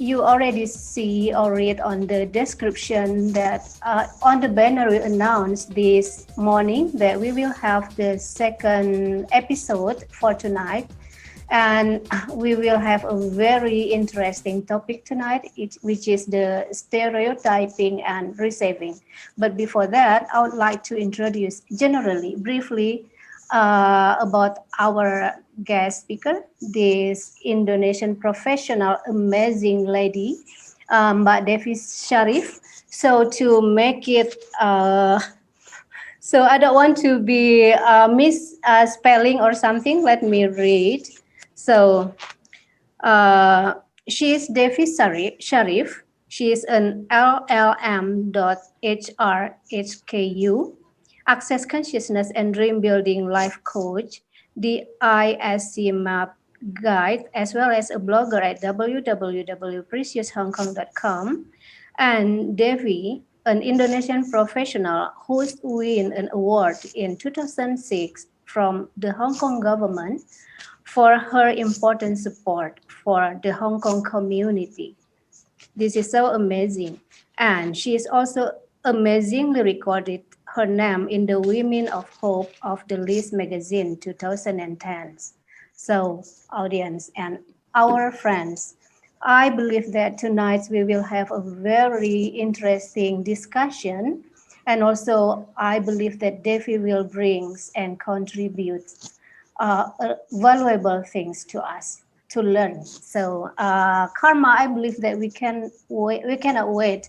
you already see or read on the description that on the banner we announced this morning that we will have the second episode for tonight. And we will have a very interesting topic tonight, which is the stereotyping and receiving. But before that, I would like to introduce generally, briefly, about our guest speaker, this Indonesian professional, amazing lady, Mbak Devi Sharif. So to make it, so I don't want to be misspelling or something. Let me read. So she is Devi Sharif. She is an LLM.HRHKU, Access Consciousness and Dream Building Life Coach, the ISC Map Guide, as well as a blogger at www.precioushongkong.com. And Devi, an Indonesian professional who won an award in 2006 from the Hong Kong government for her important support for the Hong Kong community. This is so amazing. And she is also amazingly recorded her name in the Women of Hope of the List magazine 2010. So, audience and our friends, I believe that tonight we will have a very interesting discussion. And also, I believe that Devi will bring and contribute valuable things to us to learn. So, Karma, I believe that we cannot wait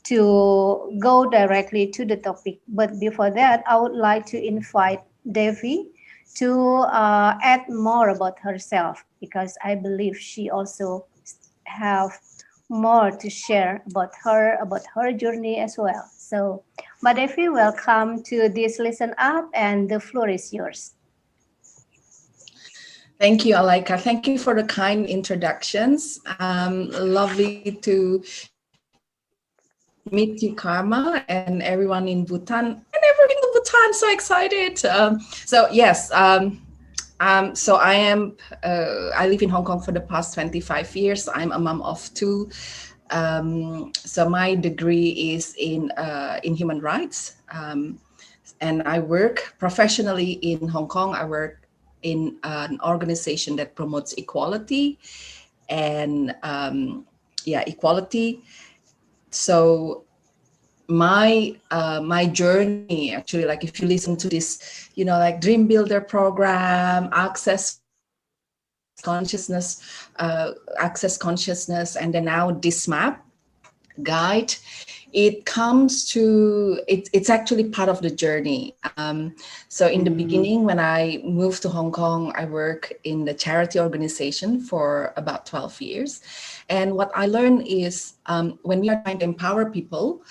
to go directly to the topic. But before that, I would like to invite Devi to add more about herself, because I believe she also have more to share about her journey as well. So, Devi, welcome to this Listen Up, and the floor is yours. Thank you, Alaika. Thank you for the kind introductions. Lovely to meet you, Karma, and everyone in Bhutan. I never been to Bhutan, so excited. So I live in Hong Kong for the past 25 years. I'm a mom of two. So my degree is in human rights, and I work professionally in Hong Kong. I work in an organization that promotes equality and equality. So my journey, actually, like if you listen to this, like Dream Builder program, Access Consciousness, and then now this map guide, it comes to, it's actually part of the journey. So in the beginning, when I moved to Hong Kong, I worked in the charity organization for about 12 years. And what I learned is when we are trying to empower people,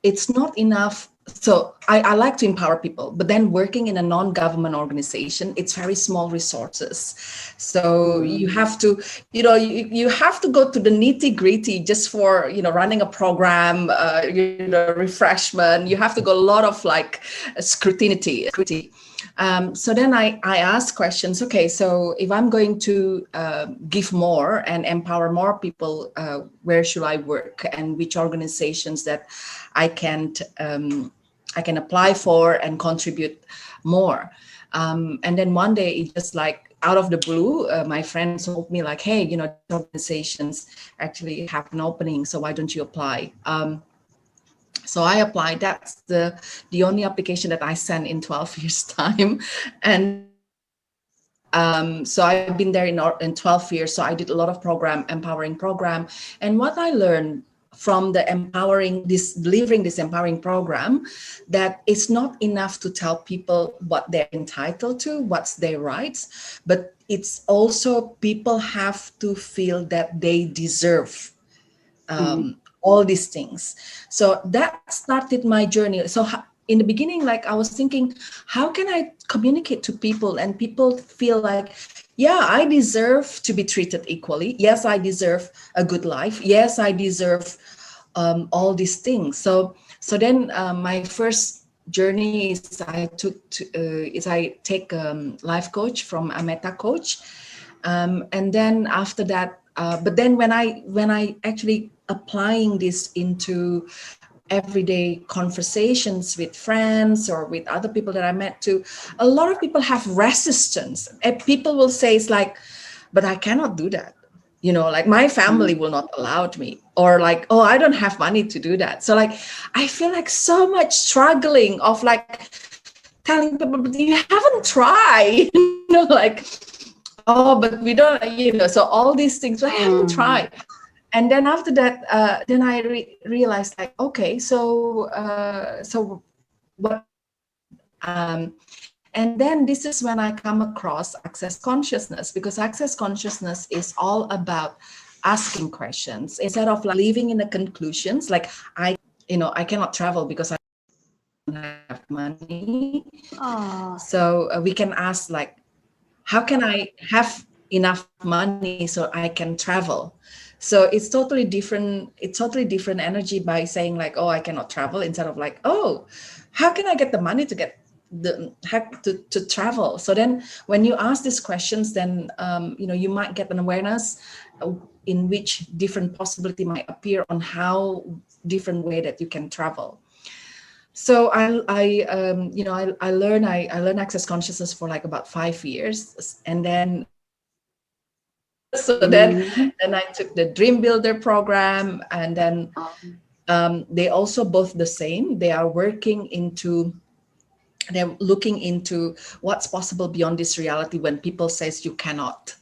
it's not enough. So I like to empower people, but then working in a non-government organization, it's very small resources. So you have to, you have to go to the nitty-gritty just for, running a program, refreshment. You have to go a lot of like scrutiny. So then I asked questions. Okay, so if I'm going to give more and empower more people, where should I work, and which organizations that I can apply for and contribute more. And then one day, it just like out of the blue, my friend told me like, hey, organizations actually have an opening, so why don't you apply? So I applied. That's the only application that I sent in 12 years time. And so I've been there in 12 years. So I did a lot of empowering program. And what I learned from the delivering this empowering program, that it's not enough to tell people what they're entitled to, what's their rights, but it's also people have to feel that they deserve all these things. So that started my journey. So in the beginning, like I was thinking, how can I communicate to people and people feel like, yeah, I deserve to be treated equally. Yes, I deserve a good life. Yes, I deserve all these things. So then my first journey is I take a life coach from a meta coach. And then after that, but then when I actually applying this into everyday conversations with friends or with other people that I met too, a lot of people have resistance. And people will say it's like, but I cannot do that. Like my family will not allow me, or like, oh, I don't have money to do that. So like, I feel like so much struggling of like telling people, but you haven't tried, like, oh, but we don't, so all these things, I haven't tried. And then after that, then I realized like, okay, so what and then this is when I come across access consciousness, because access consciousness is all about asking questions instead of like living in the conclusions. Like I cannot travel because I don't have money. So we can ask like, how can I have enough money so I can travel? So it's totally different energy by saying like, oh, I cannot travel, instead of like, oh, how can I get the money to get to travel? So then when you ask these questions, then you might get an awareness in which different possibility might appear on how different way that you can travel. So I learned access consciousness for like about 5 years, and then then I took the Dream Builder program, and then they also both the same. They're looking into what's possible beyond this reality when people says you cannot,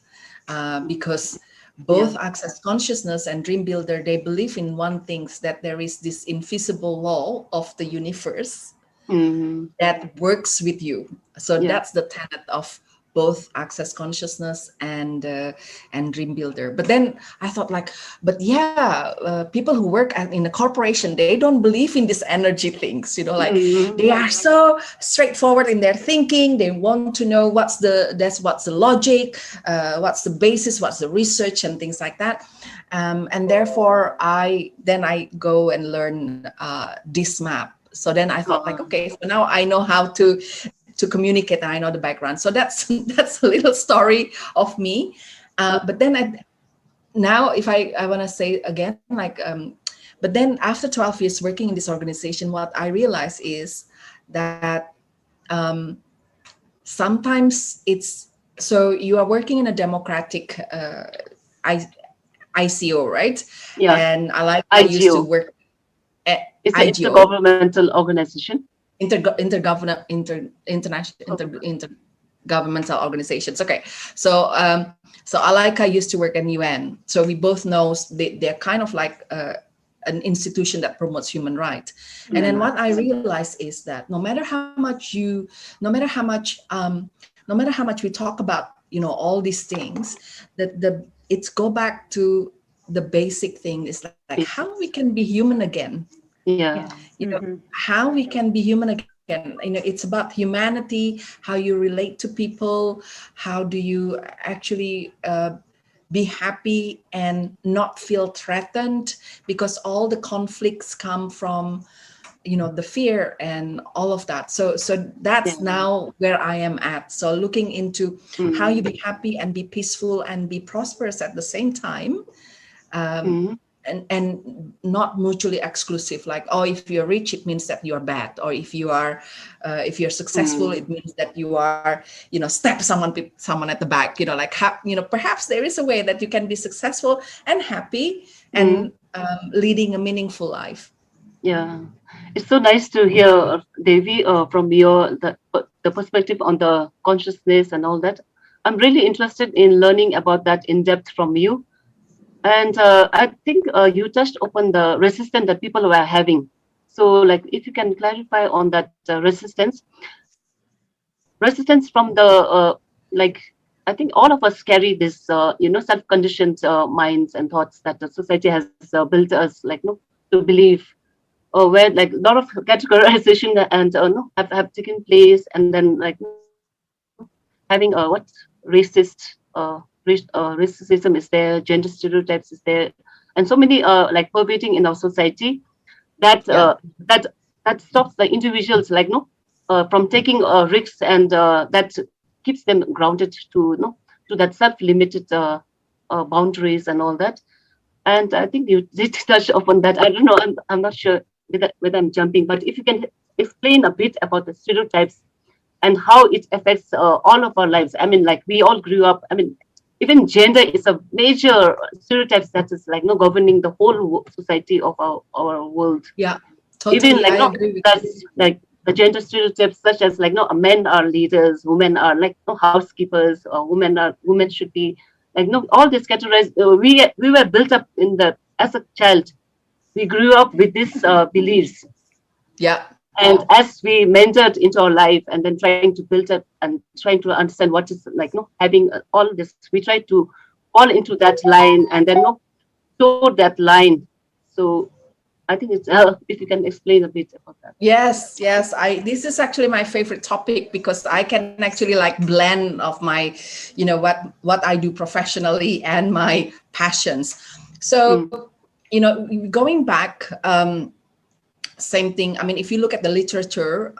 because both access consciousness and Dream Builder, they believe in one thing, that there is this invisible law of the universe that works with you. So that's the tenet of both access consciousness and Dream Builder. But then I thought like, but people who work in a corporation, they don't believe in this energy things, like they are so straightforward in their thinking. They want to know what's the logic, what's the basis, what's the research and things like that. And therefore I go and learn this map. So then I thought like, okay, so now I know how to communicate, and I know the background. So that's a little story of me. But then now if I want to say again, like, but then after 12 years working in this organization, what I realized is that sometimes it's, so you are working in a democratic ICO, right? Yeah. And I used to work at it's an intergovernmental organization. Intergovernmental organizations. Okay, so Alaika used to work in UN, so we both know they're kind of like an institution that promotes human rights. And then what I realized is that no matter how much we talk about all these things, that it's go back to the basic thing, is like how we can be human again. How we can be human again. It's about humanity, how you relate to people, how do you actually be happy and not feel threatened, because all the conflicts come from the fear and all of that. So that's now where I am at. So looking into how you be happy and be peaceful and be prosperous at the same time. And not mutually exclusive, like, oh, if you're rich it means that you're bad, or if you're successful it means that you are stab someone at the back, like perhaps there is a way that you can be successful and happy and leading a meaningful life. It's so nice to hear, Devi, from the perspective on the consciousness and all that. I'm really interested in learning about that in depth from you. And I think you touched upon the resistance that people were having. So, like, if you can clarify on that resistance from the like, I think all of us carry this, self-conditioned minds and thoughts that the society has built us, like, to believe, where like a lot of categorization and have taken place, and then like having racist. Racism is there, gender stereotypes is there, and so many like pervading in our society that that stops the individuals from taking risks, and that keeps them grounded to to that self-limited boundaries and all that. And I think you did touch upon that. I don't know. I'm not sure whether I'm jumping, but if you can explain a bit about the stereotypes and how it affects all of our lives. I mean, like we all grew up. I mean, even gender is a major stereotypes that is like no governing the whole society of our world. Yeah, Even totally. like I no, agree with you. that's like the gender stereotypes such as like no, men are leaders, women are like no housekeepers, or women should be like no, all this categorized. We were built up in the as a child. We grew up with these beliefs, Yeah. and as we mentored into our life and then trying to build up and trying to understand what is like no having all this, we try to fall into that line and then no toe that line. So I think it's if you can explain a bit about that. Yes, yes. This is actually my favorite topic because I can actually like blend of my, what I do professionally and my passions. Mm. So, going back, same thing. I mean, if you look at the literature,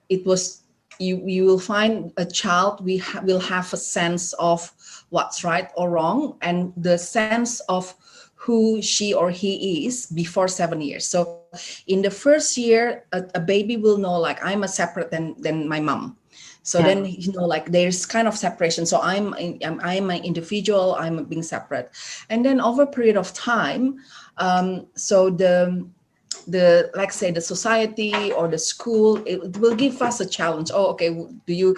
it was you will find a child will have a sense of what's right or wrong and the sense of who she or he is before 7 years. So in the first year, a baby will know like I'm a separate than my mom. So Yeah. then like there's kind of separation. So I'm an individual. I'm being separate, and then over a period of time, so the like say the society or the school, it will give us a challenge. Oh, okay, do you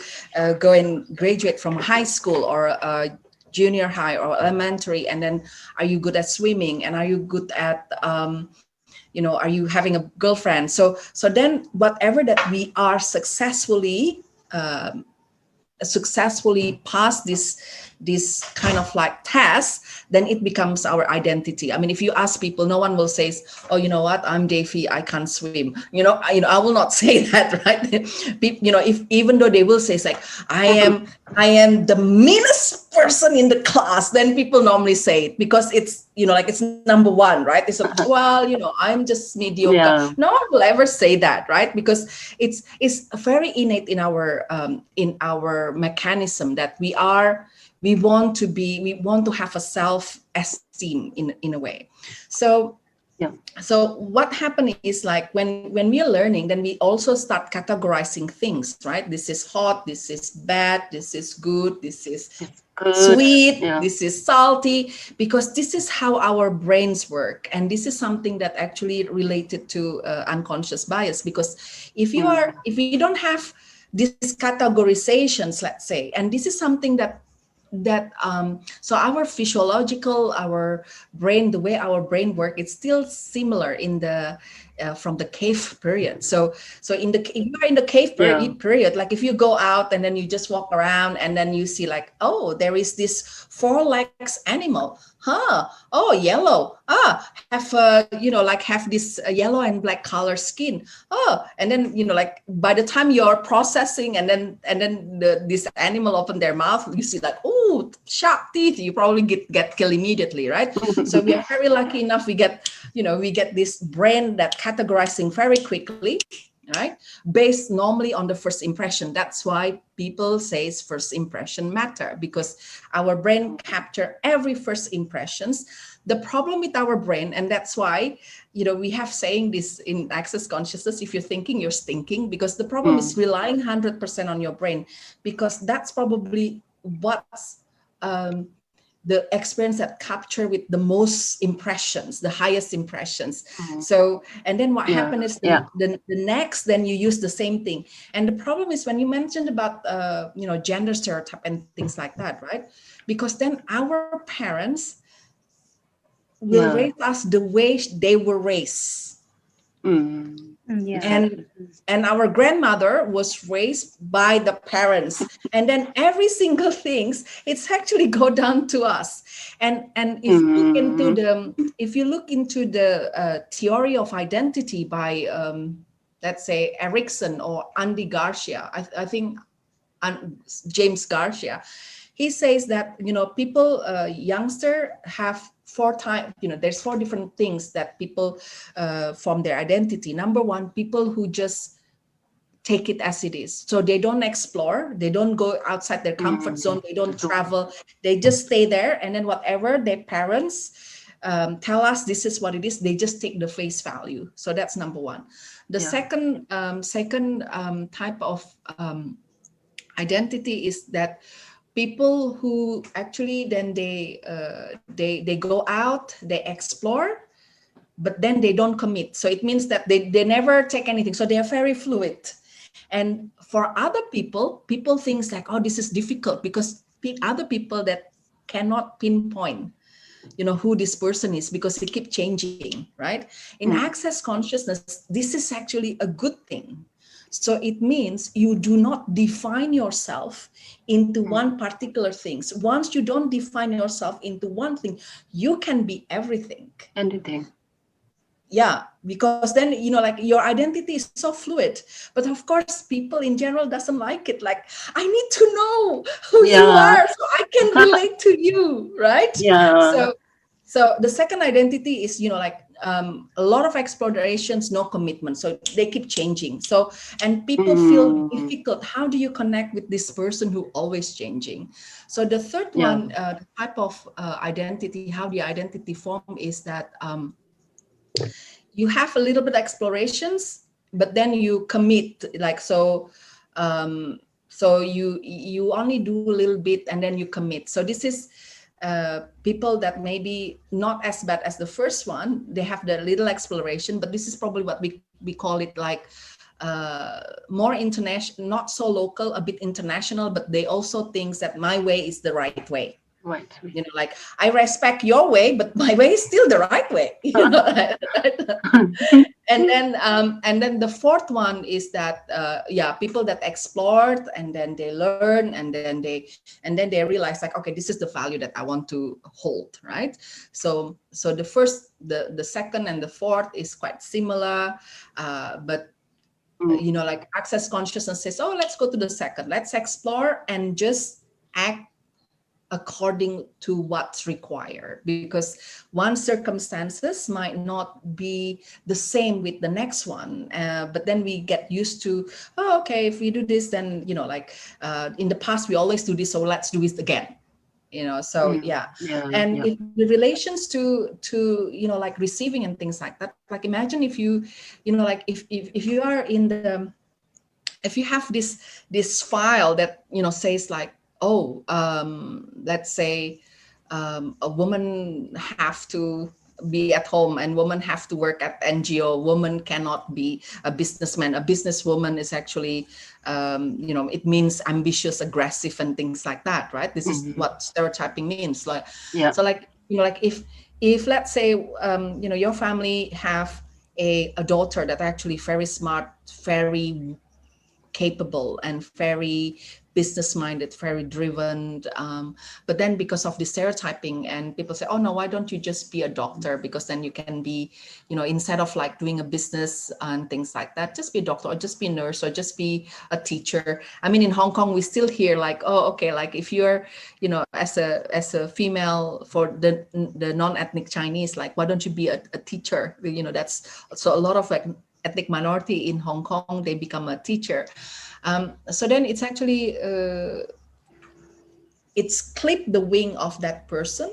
go and graduate from high school or junior high or elementary, and then are you good at swimming and are you good at are you having a girlfriend? So then whatever that we are successfully pass this kind of like test, then it becomes our identity. I mean, if you ask people, no one will say, oh, you know what, I'm Devi, I can't swim. I will not say that, right? If even though they will say like I am the meanest person in the class, then people normally say it because it's like it's number one, right? It's a, well, I'm just mediocre. Yeah. No one will ever say that, right? Because it's very innate in our mechanism that we want to have a self-esteem in a way. So Yeah. so what happened is like when we are learning, then we also start categorizing things, right? This is hot, this is bad, this is good, this is It's good. sweet, Yeah. this is salty, because this is how our brains work. And this is something that actually related to unconscious bias, because Mm. if you don't have these categorizations, let's say, and this is something that so our physiological, our brain, the way our brain work, it's still similar in the from the cave period. So if you are in the cave Yeah. period, like if you go out and then you just walk around and then you see like, oh, there is this four legs animal, oh, yellow, have like have this yellow and black color skin, and then like by the time you're processing and then this animal open their mouth, you see like, oh, sharp teeth, you probably get killed immediately, right? So we are very lucky enough, we get this brain that categorizing very quickly, right, based normally on the first impression. That's why people says first impression matter, because our brain capture every first impressions. The problem with our brain, and that's why we have saying this in access consciousness, if you're thinking, you're stinking, because the problem is Mm. relying 100% on your brain, because that's probably what's the experience that capture with the most impressions, the highest impressions. Mm. So, and then what Yeah. happened is Yeah. the next, then you use the same thing. And the problem is when you mentioned about, gender stereotype and things like that, right? Because then our parents will raise Yeah. us the way they were raised. Mm. Yeah. and Exactly. and our grandmother was raised by the parents, and then every single things, it's actually go down to us. And Mm. if you look into the theory of identity by let's say Erickson or Andy Garcia, I think James Garcia, he says that people, youngster have four times, there's four different things that people form their identity. Number one, people who just take it as it is. So they don't explore, they don't go outside their comfort zone, they don't travel, they just stay there. And then whatever their parents tell us, this is what it is, they just take the face value. So that's number one. The second type of identity is that people who actually then they go out, they explore, but then they don't commit. So it means that they never take anything. So they are very fluid. And for other people thinks like, oh, this is difficult, because other people that cannot pinpoint, who this person is, because it keeps changing, right? In access consciousness, this is actually a good thing. So it means you do not define yourself into one particular thing. Once you don't define yourself into one thing, you can be everything. Anything. Yeah, because then, like your identity is so fluid. But of course, people in general doesn't like it. Like, I need to know who you are so I can relate to you, right? Yeah. So the second identity is, a lot of explorations, no commitment. So they keep changing. So, and people feel difficult. How do you connect with this person who always changing? So the third one, the type of identity, how the identity form is that you have a little bit of explorations, but then you commit, like, so you only do a little bit and then you commit. So this is people that maybe not as bad as the first one. They have the little exploration, but this is probably what we call it, like more international, not so local, a bit international, but they also think that my way is the right way. Right. Like, I respect your way, but my way is still the right way. And then the fourth one is that people that explored, and then they learn, and then they realize, like, okay, this is the value that I want to hold, right? So the first, the second, and the fourth is quite similar, but like access consciousness says, oh, let's go to the second, let's explore and just act according to what's required, because one circumstances might not be the same with the next one, but then we get used to, oh, okay, if we do this, then in the past we always do this, so let's do it again, so if the relations to like receiving and things like that, like imagine if you like if you are in the, if you have this file that says like, oh, let's say a woman have to be at home and women have to work at NGO. Woman cannot be a businessman. A businesswoman is actually, it means ambitious, aggressive, and things like that, right? This is what stereotyping means. Like, so like, like if let's say, your family have a daughter that actually very smart, very capable, and very business minded, very driven, but then because of the stereotyping, and people say, oh no, why don't you just be a doctor, because then you can be, instead of like doing a business and things like that, just be a doctor, or just be a nurse, or just be a teacher. I mean, in Hong Kong we still hear like, oh, okay, like if you're as a female, for the non-ethnic Chinese, like, why don't you be a teacher? That's so a lot of like ethnic minority in Hong Kong, they become a teacher. So then it's actually, it's clip the wing of that person.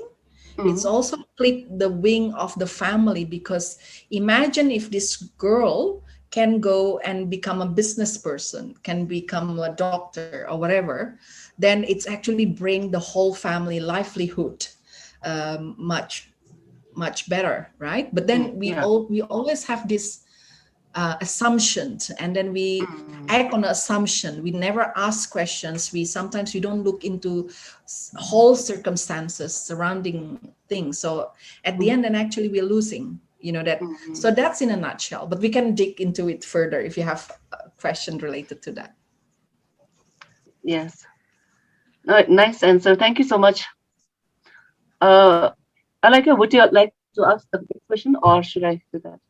It's also clip the wing of the family, because imagine if this girl can go and become a business person, can become a doctor or whatever, then it's actually bring the whole family livelihood much better, right? But then we always have this assumptions, and then we act on assumption. We never ask questions. Sometimes we don't look into whole circumstances surrounding things. So at the end, then actually we're losing, that. So that's in a nutshell, but we can dig into it further if you have a question related to that. Yes. Nice answer. Thank you so much. Alika, would you like to ask the next question, or should I do that?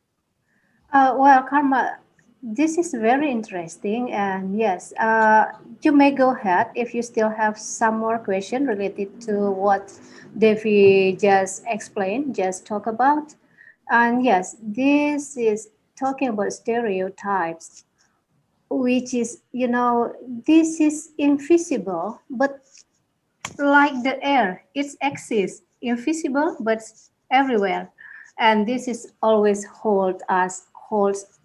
Well, Karma, this is very interesting, and yes, you may go ahead if you still have some more question related to what Devi just explained, just talk about. And yes, this is talking about stereotypes. which is, this is invisible, but like the air, it exists, invisible, but everywhere. And this is always holds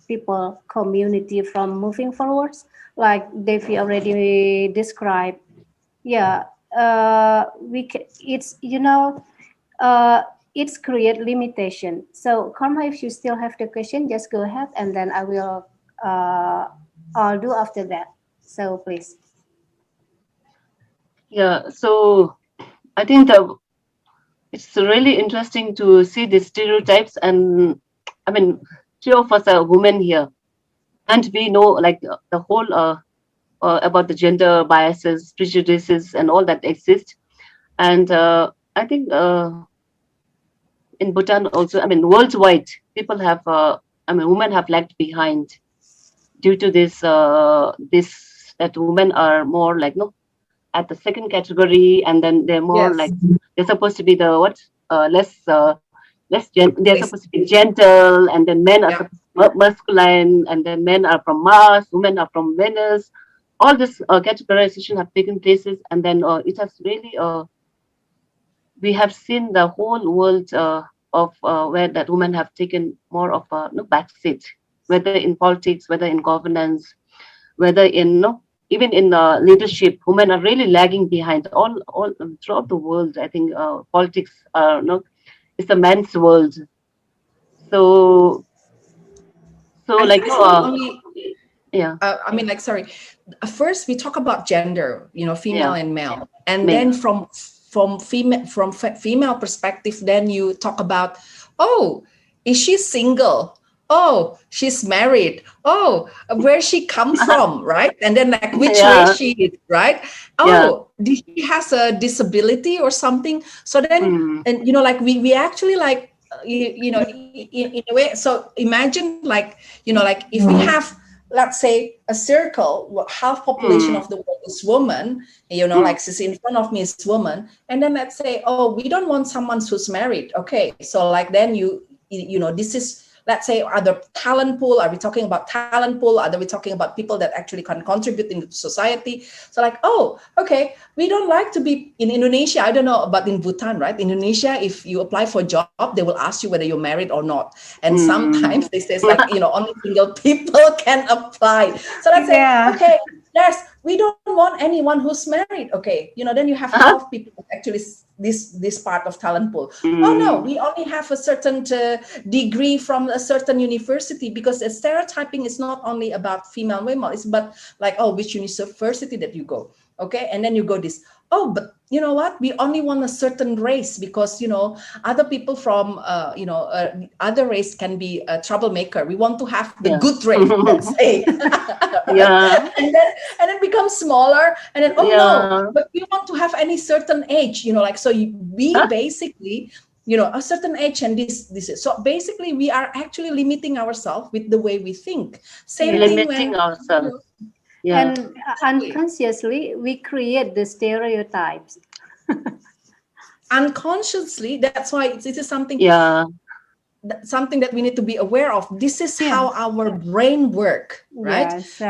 people, community from moving forwards, like Devi already described. Yeah, it's, uh, it's create limitation. So Karma, if you still have the question, just go ahead, and then uh, I'll do after that. So please. Yeah. So I think it's really interesting to see the stereotypes, and I mean, three of us are women here, and we know like the whole about the gender biases, prejudices, and all that exist. And I think in Bhutan also, I mean, worldwide, people have, I mean, women have lagged behind due to this that women are more like no at the second category, and then they're more like Yes. they're supposed to be the what they're supposed Basic. to be gentle, and then men are Yeah. masculine, and then men are from Mars, women are from Venus. All this categorization have taken places, and then it has really we have seen the whole world of where that women have taken more of a no, backseat, whether in politics, whether in governance, whether in no, even in leadership, women are really lagging behind all throughout the world. I think politics no, it's a man's world. So I like think it's not only, yeah, I mean, like, sorry. First, we talk about gender, female yeah, and male, and male, then from female perspective, then you talk about, oh, is she single? Oh, she's married. Oh, where she come from, right? And then like which race yeah, she is, right? yeah, Oh, did she has a disability or something? So then, mm, and like we actually like in a way. So imagine like like if we have, let's say, a circle, half population mm, of the world is woman, mm, like she's in front of me is woman, and then let's say, oh, we don't want someone who's married. Okay, so like then this is, let's say, other talent pool. Are we talking about talent pool? Are we talking about people that actually can contribute in society? So like, oh, okay, we don't like to be in Indonesia. I don't know, but in Bhutan, right? Indonesia, if you apply for a job, they will ask you whether you're married or not. And sometimes mm. they say it's like, only single people can apply. So let's say, Yeah. okay, yes, we don't want anyone who's married. Okay, then you have Uh-huh. 12 people actually this part of talent pool. Oh no, Mm, we only have a certain degree from a certain university, because stereotyping is not only about female and male. It's about like, oh, which university that you go. Okay, and then you go this. Oh, but you know what? We only want a certain race, because other people from other race can be a troublemaker. We want to have the yeah. good race, let's say, right? Yeah, And then become smaller, and then, oh no, yeah. but we want to have any certain age, like, so we basically, a certain age, and this is so basically we are actually limiting ourselves with the way we think. Same Yeah. thing when Limiting ourselves. Yeah, And unconsciously, we create the stereotypes. unconsciously. That's why this is yeah, something that we need to be aware of. This is Yeah. how our brain work, right? Yes.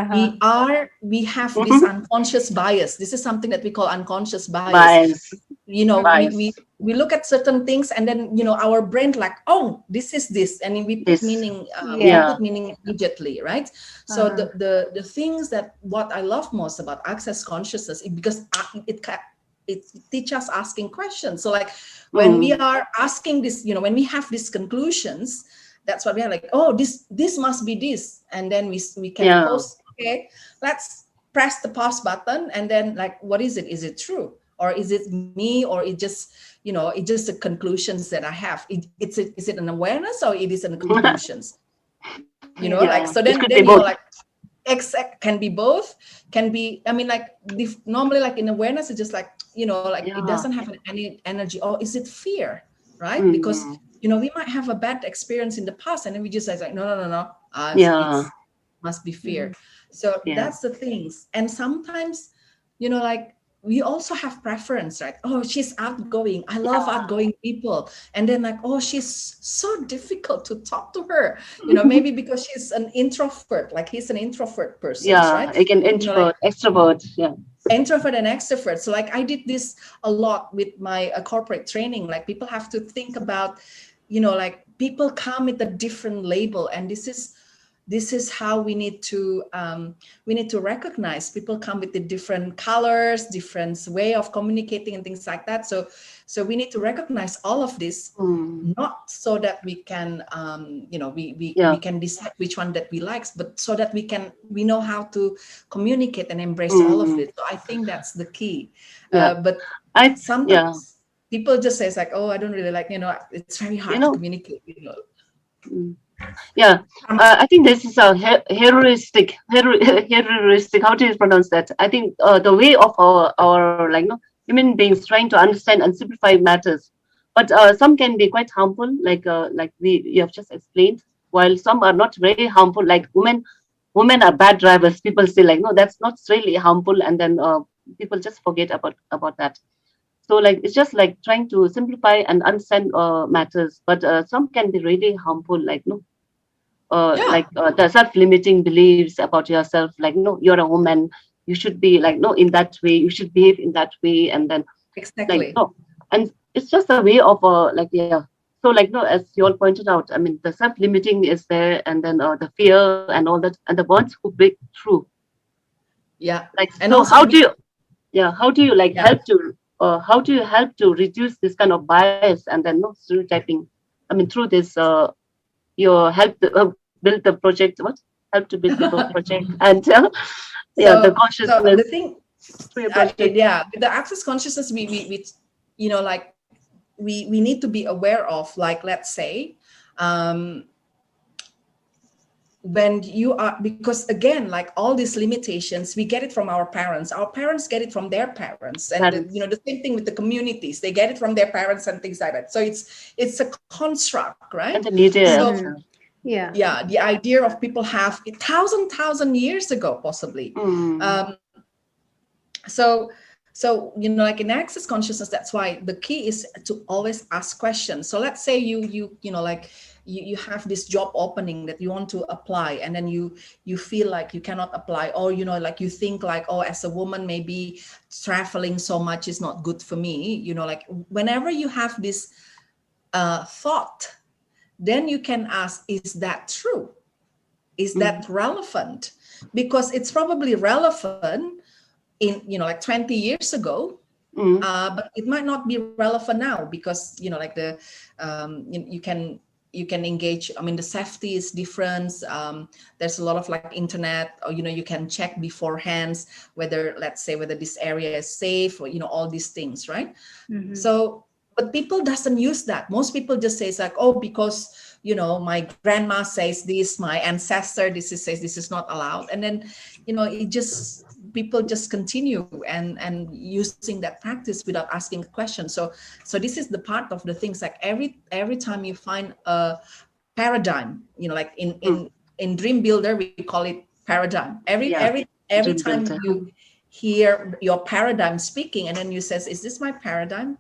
We have this unconscious bias. This is something that we call unconscious bias. bias, We bias. we look at certain things, and then our brain like, oh, this is this, and then we put This, meaning, Yeah. yeah, immediately, right? So Uh-huh. the things that what I love most about access consciousness is because it teaches us asking questions. So like when we mm, are asking this, when we have these conclusions, that's what we are like, oh, this must be this, and then we can yeah, post. Okay, let's press the pause button, and then like, what is it? Is it true, or is it me, or it just it's just the conclusions that I have? Is it an awareness, or it is an conclusions? Yeah. Like, yeah. so It then could be then both. like, exact, can be both, can be, I mean, like, normally, like in awareness, it's just like, like it Yeah, doesn't have any energy. Or is it fear, right? Because mm, we might have a bad experience in the past, and then we just say like, no, no, no, no, yeah, it's must be fear. Mm. So yeah, that's the things. And sometimes like, we also have preference, right? Oh, she's outgoing. I love outgoing people. And then like, oh, she's so difficult to talk to her. Maybe because she's an introvert, like he's an introvert person, Yeah, right? again, Like introvert, extrovert. Yeah. introvert and extrovert. So like I did this a lot with my corporate training. Like people have to think about, like people come with a different label, and this is how we need to recognize people come with the different colors, different way of communicating and things like that. So we need to recognize all of this, not so that we can we can decide which one that we like, but so that we know how to communicate and embrace all of it. So I think that's the key. Yeah. But Yeah. sometimes people just say it's like, oh, I don't really like, it's very hard to communicate. Yeah, I think this is a heuristic. How do you pronounce that? I think the way of our human beings trying to understand and simplify matters, but some can be quite harmful, like you have just explained. While some are not very harmful, like women are bad drivers. People say like, no, that's not really harmful, and then people just forget about that. So like it's just like trying to simplify and understand matters, but some can be really harmful, like no the self-limiting beliefs about yourself, like no, you're a woman, you should be like no in that way, you should behave in that way, and then like Exactly. no, and it's just a way of so like no, as you all pointed out, I mean the self-limiting is there, and then the fear and all that, and the ones who break through, Yeah. like And so also how do you like yeah. how do you help to reduce this kind of bias and then no stereotyping, I mean through this your help build the project, what help to build the project, and the So consciousness the thing, through your project. with the access consciousness, we like we need to be aware of, like, let's say, um, when you are, because again, like all these limitations, we get it from our parents get it from their parents, and Parents. the same thing with the communities, they get it from their parents and things like that. So it's a construct, right? And the media So also. Yeah. yeah, the idea of people have a thousand years ago possibly. um, so like in access consciousness, that's why the key is to always ask questions. So let's say like you have this job opening that you want to apply, and then you feel like you cannot apply, or like you think like, oh, as a woman maybe traveling so much is not good for me, like whenever you have this thought, then you can ask, is that true? Is that relevant? Because it's probably relevant in like 20 years ago, but it might not be relevant now, because like the you can engage, I mean the safety is different. There's a lot of like internet, or you can check beforehand whether, let's say, whether this area is safe, or all these things, right? So but people doesn't use that. Most people just say it's like, oh, because my grandma says this, my ancestor says this is not allowed, and then it just, people just continue and using that practice without asking a question. So this is the part of the things, like every time you find a paradigm, like in Dream Builder we call it paradigm. Yeah, Every dream time builder. you hear your paradigm speaking, and then you says, is this my paradigm?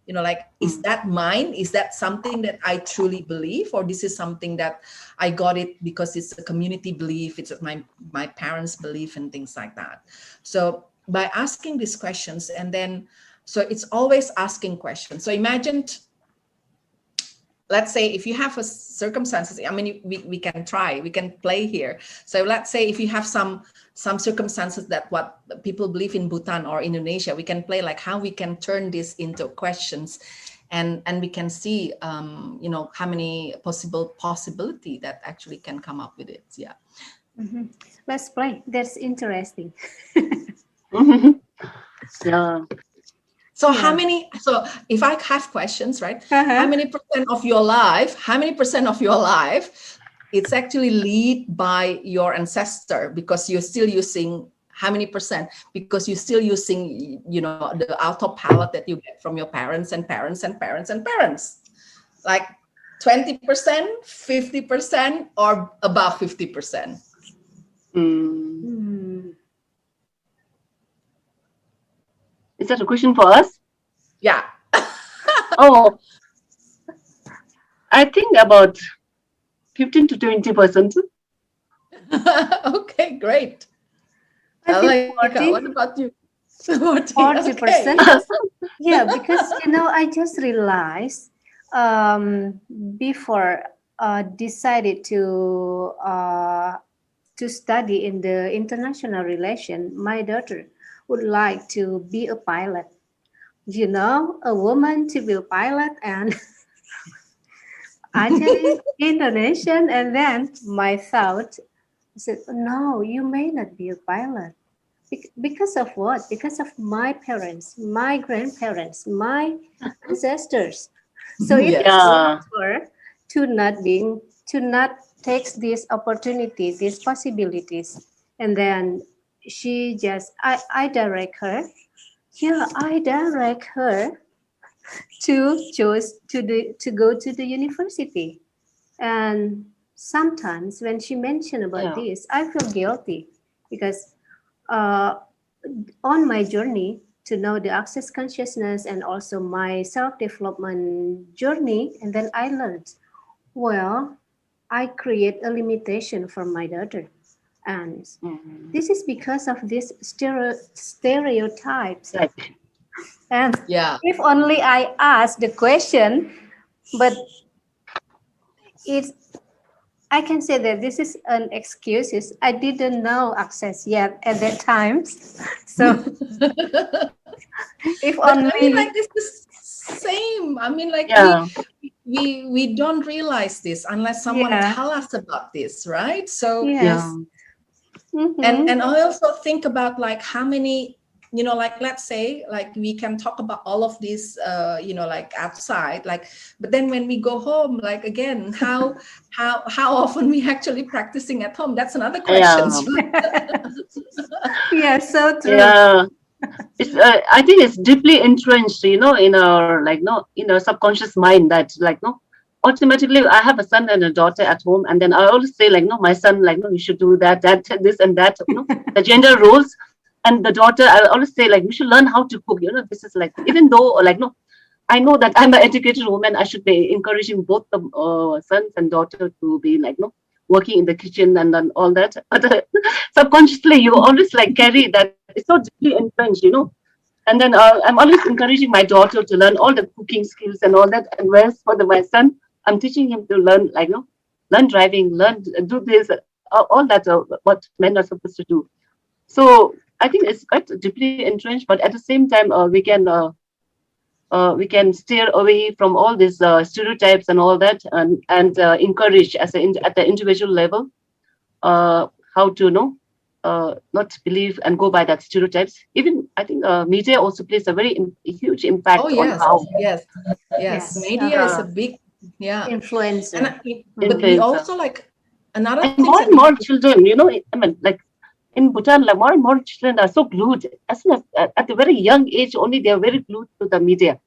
Like, is that mine? Is that something that I truly believe, or this is something that I got it because it's a community belief, it's my parents' belief, and things like that. So by asking these questions, and then so it's always asking questions. So imagine, let's say if you have a circumstances, I mean, we can try, we can play here. So let's say if you have some circumstances that what people believe in Bhutan or Indonesia, we can play like how we can turn this into questions, and we can see how many possibility that actually can come up with it. Yeah. Let's play. That's interesting. Yeah. So so if I have questions, right? How many percent of your life, it's actually lead by your ancestor, because you're still using how many percent? Because you're still using, the autopilot that you get from your parents and parents and parents and parents. Like 20%, 50%, or above 50%. Is that a question for us? Yeah. Oh, I think about 15 to 20%. Okay, great. I think Like, what 40, about you? 40. 40%. Okay. Yeah, because I just realized before decided to study in the international relation, my daughter would like to be a pilot. A woman to be a pilot and actually Indonesian. And then my thought said, no, you may not be a pilot. Because of what? Because of my parents, my grandparents, my ancestors. So it Yes. Yeah. forced her to not take this opportunity, these possibilities. And then she just I direct her. Yeah, I direct her to choose to go to the university. And sometimes when she mentioned about Yeah. this, I feel guilty because uh, on my journey to know the access consciousness and also my self-development journey, and then I learned, well, I create a limitation for my daughter. And Mhm. this is because of these stereotypes. Right. And Yeah. if only I ask the question, but it's I can say that this is an excuse. I didn't know access yet at that time. So if But I mean, like, only, this is same. I mean, like, Yeah. we don't realize this unless someone yeah, tell us about this, right? So, Yeah. yes. and Mm-hmm. I also think about like how many, like, let's say, like, we can talk about all of this, like, outside, like, but then when we go home, like, again, how often we actually practicing at home, that's another question. Yeah. Yeah, so true. Yeah. It's I think it's deeply entrenched, in our like no in our subconscious mind that like no automatically I have a son and a daughter at home, and then I always say like no my son like no you should do that this and that the gender roles, and the daughter I always say like we should learn how to cook. This is like even though like no I know that I'm an educated woman, I should be encouraging both the sons and daughter to be like no working in the kitchen and then all that, but subconsciously you always like carry that it's so deeply entrenched. And then I'm always encouraging my daughter to learn all the cooking skills and all that. And whereas for my son, I'm teaching him to learn, like, learn driving, do this, all that, what men are supposed to do. So I think it's quite deeply entrenched, but at the same time, we can steer away from all these stereotypes and all that, and encourage at the individual level how to know not believe and go by that stereotypes. Even I think media also plays a very huge Oh, impact on yes, how yes, Yes, media is a big, yeah. And influencer. but we influencer. also, like, another And things more that and we more have. children, I mean, like in Bhutan, like more and more children are so glued. As soon as at a very young age, only they are very glued to the media.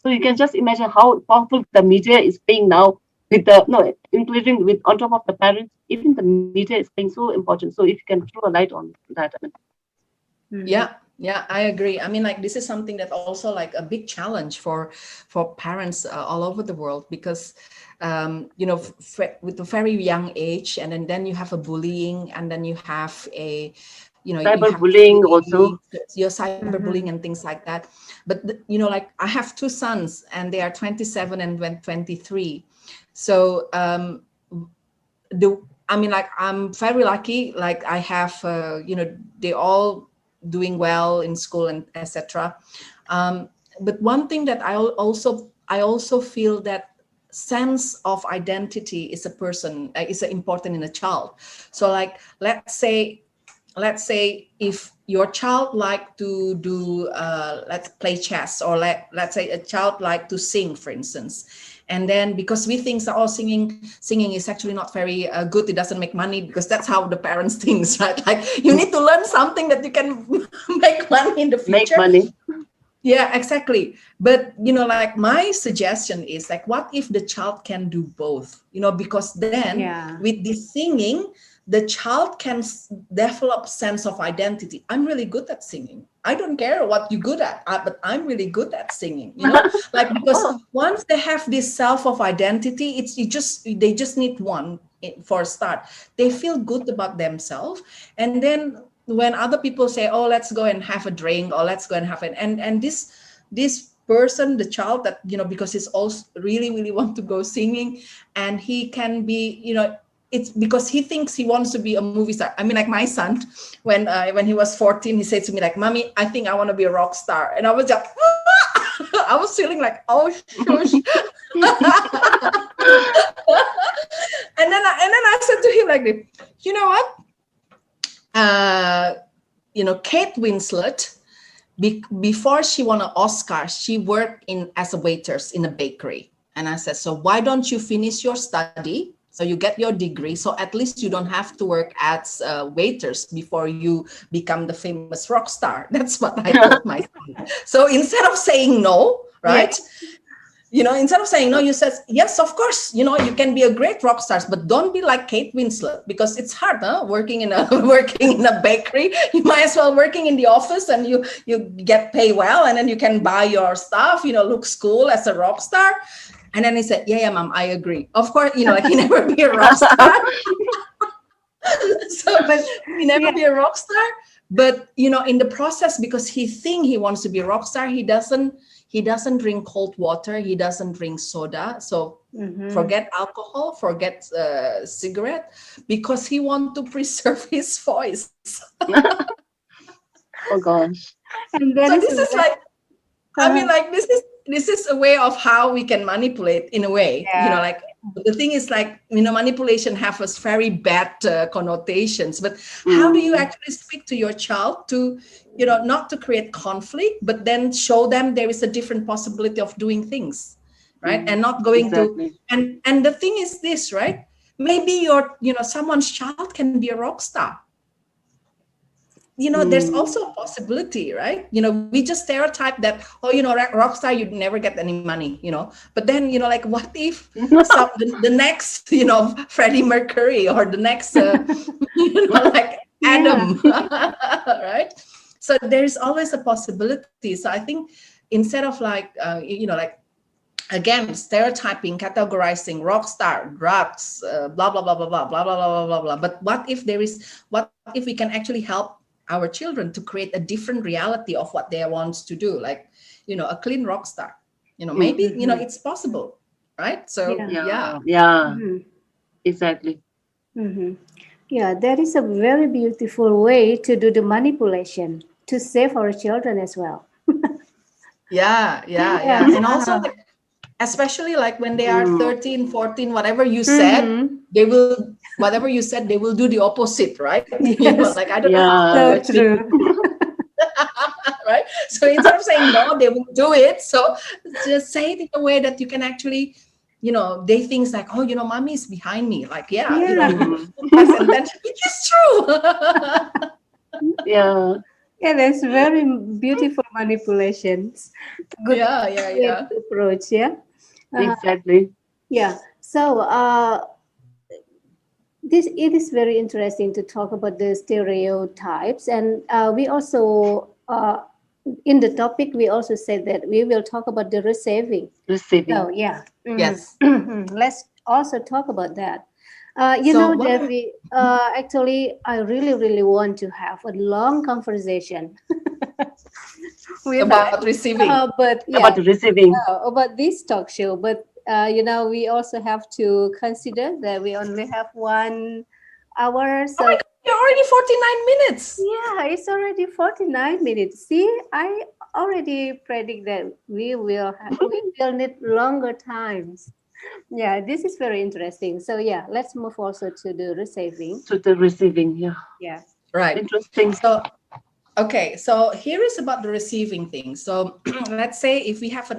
So you can just imagine how powerful the media is playing now with the no, including with on top of the parents, even the media is playing so important. So if you can throw a light on that, I mean, Mhm. Yeah, I agree. I mean, like, this is something that also, like, a big challenge for parents all over the world, because with a very young age, and then you have a bullying, and then you have you have cyberbullying bullying, also. your cyberbullying and Mhm. things like that. But like, I have two sons, and they are 27 and 23. So the I mean, like, I'm very lucky. Like, I have they all doing well in school and etc. But one thing that I also feel that sense of identity is a person is important in a child. So, like, let's say if your child like to do let's play chess, or let's say a child like to sing, for instance, and then because we think that, oh, singing is actually not very good, it doesn't make money, because that's how the parents think, right? Like, you need to learn something that you can make money in the Make future. money. Yeah, exactly. But like my suggestion is like, what if the child can do both? Because then Yeah. with this singing, the child can develop sense of identity. I'm really good at singing. I don't care what you're good at, but I'm really good at singing. Like, because Oh, once they have this self of identity, they just need one for a start. They feel good about themselves, and then when other people say, oh, let's go and have a drink, or let's go and have it, and this person, the child, that because he's also really really want to go singing, and he can be, it's because he thinks he wants to be a movie star. I mean, like my son, when he was 14, he said to me like, mommy, I think I want to be a rock star. And I was like, I was feeling like, oh shush. And then I said to him like this, you know what, Kate Winslet, before she won an Oscar, she worked as a waitress in a bakery. And I said, so why don't you finish your study? So you get your degree. So at least you don't have to work as waiters before you become the famous rock star. That's what I told my son. So instead of saying no, right? Instead of saying no, you said, yes, of course, you can be a great rock star, but don't be like Kate Winslet, because it's hard, working in a working in a bakery. You might as well working in the office, and you get paid well, and then you can buy your stuff, looks cool as a rock star. And then he said, yeah, mom, I agree. Of course, like he never be a rock star. So But he never yeah. be a rock star. But in the process, because he think he wants to be a rock star, he doesn't drink cold water, he doesn't drink soda. So forget alcohol, forget cigarette, because he want to preserve his voice. oh gosh. And that So is this a is like, I mean, like this is a way of how we can manipulate in a way, Yeah. like the thing is like, manipulation has a very bad connotations, but how do you actually speak to your child to, not to create conflict, but then show them there is a different possibility of doing things, right? And not going to, Exactly. and the thing is this, right? Maybe someone's child can be a rock star. There's Mm. also a possibility, right? We just stereotype that, oh, rock star, you'd never get any money, but then, like, what if the next, Freddie Mercury, or the next, like Yeah. Adam, right? So there's always a possibility. So I think instead of like, like, again, stereotyping, categorizing, rock star, drugs, blah blah blah blah blah blah blah blah blah blah. But what if we can actually help our children to create a different reality of what they want to do, like, a clean rock star. Maybe it's possible, right? So Yeah. yeah. Yeah, exactly. Yeah, that is a very beautiful way to do the manipulation to save our children as well. Yeah. And also, like, especially like when they are Mm. 13, 14, whatever you said, Mm-hmm. whatever you said, they will do the opposite, right? Yes, Like, I don't know how, Yeah. so but true. right? So instead of saying no, they will do it. So just say it in a way that you can actually, they think like, oh, mommy is behind me. Like, yeah, Yeah, Mm. has intention, which is true. Yeah. yeah, that's very beautiful manipulations. Good way Yeah. to approach. Yeah, uh, Exactly. yeah. So, this it is very interesting to talk about the stereotypes, and we also in the topic we also said that we will talk about the receiving. So Receiving. yeah, Yes. let's also talk about that. So what are, Devi, actually, I really, really want to have a long conversation with about receiving? but yeah, About receiving. about this talk show. But we also have to consider that we only have 1 hour. Oh my So God, you're already 49 minutes. yeah, it's already 49 minutes. See, I already predict that we will need longer times. Yeah, this is very interesting. So yeah, let's move also to the receiving. To the receiving. Yeah. Yeah. Right. Interesting. So, okay. So here is about the receiving thing. So let's say if we have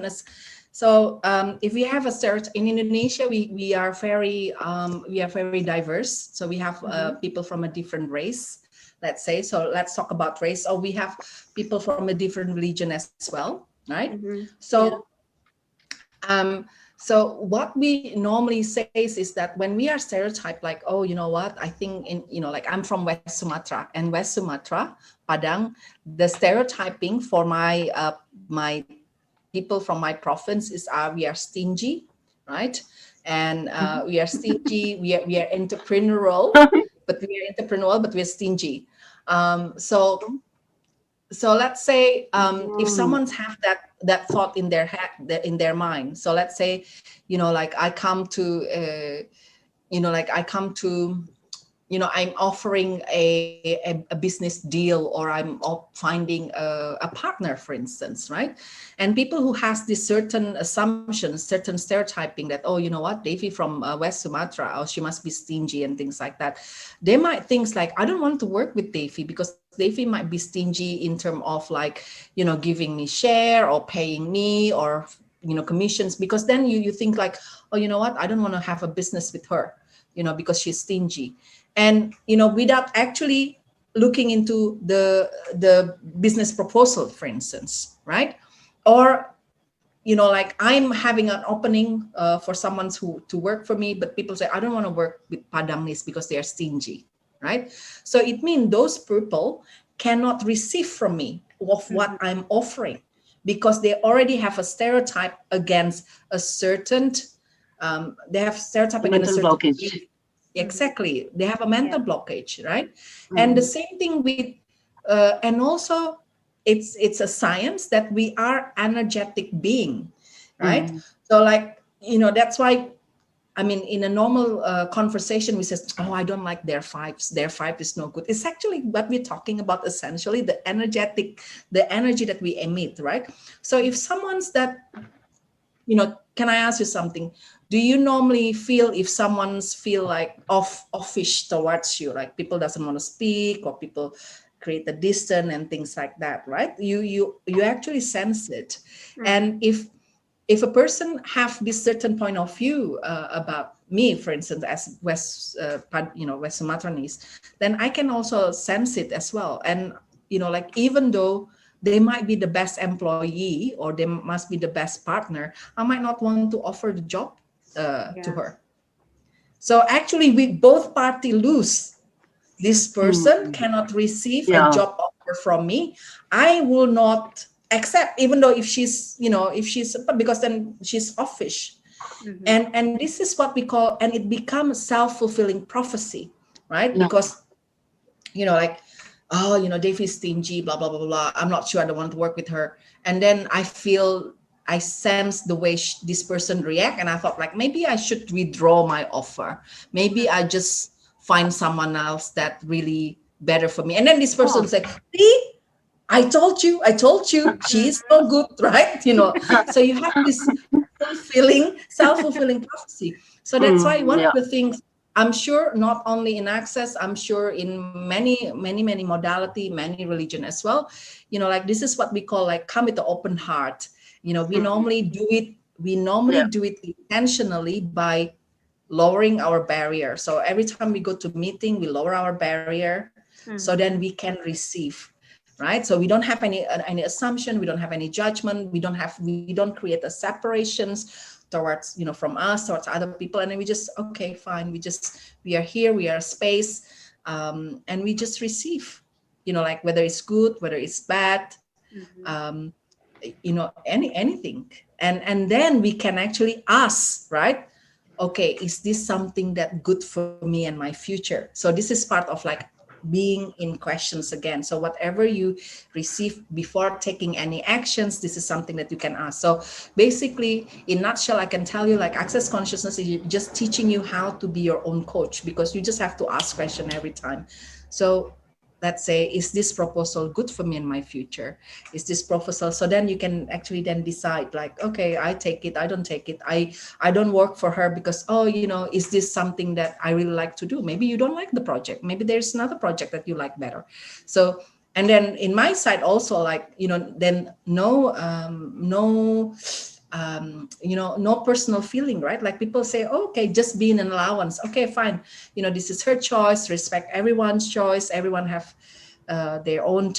if we have a stereotype in Indonesia, we are very diverse. So we have people from a different race, let's say. So let's talk about race. Or we have people from a different religion as well. right? Mhm. So so what we normally say is that when we are stereotyped, like, oh, you know what, I think in, you know, like I'm from West Sumatra, and West Sumatra, Padang, the stereotyping for my people from my province is we are stingy, right? And we are stingy, we are entrepreneurial, but we're stingy. So let's say if Mm. someone's have that thought in their head, in their mind. So let's say, you know, like I come to you know, like I come to, you know, I'm offering a business deal, or I'm finding a partner, for instance, right? And people who has this certain assumptions, certain stereotyping that, oh, you know what, Devi from West Sumatra, oh, she must be stingy and things like that. They might think like, I don't want to work with Devi because Devi might be stingy in terms of like, you know, giving me share or paying me, or, you know, commissions, because then you think like, oh, you know what, I don't want to have a business with her, you know, because she's stingy. And, you know, without actually looking into the business proposal, for instance, right? Or, you know, like I'm having an opening for someone to work for me, but people say, I don't want to work with Padangnis because they are stingy, right? So it means those people cannot receive from me of what Mhm. I'm offering, because they already have a stereotype against a certain they have stereotype The against a mental certain blockage. belief. Mhm. Exactly, they have a mental Yeah. blockage, right? And the Mm. same thing with and also it's a science that we are energetic being, right? Mm. So like, you know, that's why, I mean, in a normal conversation, we say, oh, I don't like their vibes. Their vibe is no good. It's actually what we're talking about, essentially, the energy that we emit, right? So if someone's that, you know, can I ask you something? Do you normally feel if someone's feel like offish towards you, like people doesn't want to speak, or people create a distance and things like that, right? You actually sense it. Mhm. And if a person have this certain point of view about me, for instance, as you know, West Sumatranese, then I can also sense it as well. And, you know, like even though they might be the best employee or they must be the best partner, I might not want to offer the job to Yeah. her. So actually, we both party lose. This Mhm. person Mm. cannot receive a Yeah. job offer from me. I will not accept, even though if she's, you know, if she's, because then she's offish. Mhm. And this is what we call, and it becomes self-fulfilling prophecy, right? Yeah. Because, you know, like, oh, you know, Davy is stingy, blah blah blah blah, I'm not sure, I don't want to work with her. And then I feel, I sense the way this person react, and I thought like, maybe I should withdraw my offer. Maybe I just find someone else that really better for me. And then this person Oh. say, see, I told you, she's Mhm. no good, right? You know, so you have this self-fulfilling prophecy. So that's why Mm. one of Yeah. the things, I'm sure not only in access, I'm sure in many modality, many religion as well. You know, like this is what we call like come with the open heart. You know, Mm. we normally Yeah. do it intentionally by lowering our barrier. So every time we go to meeting, we lower our barrier so then we Mhm. can receive, right? So we don't have any assumption, we don't have any judgment, we don't create a separations towards, you know, from us towards other people, and then we just, okay, fine, we are here, we are a space, and we just receive, you know, like whether it's good, whether it's bad, Mhm. um, you know, anything. And then we can actually ask, right? Okay, is this something that good for me and my future? So this is part of like being in questions again. So whatever you receive before taking any actions, this is something that you can ask. So basically, in nutshell, I can tell you like access consciousness is just teaching you how to be your own coach, because you just have to ask question every time. So let's say, is this proposal good for me in my future? Is this proposal, so then you can actually then decide like, okay, I take it, I don't take it, I don't work for her because, oh, you know, is this something that I really like to do? Maybe you don't like the project, maybe there's another project that you like better. So, and then in my side also, like, you know, then no you know, no personal feeling, right? Like people say, oh, okay, just being an allowance, okay, fine, you know, this is her choice, respect everyone's choice, everyone have their own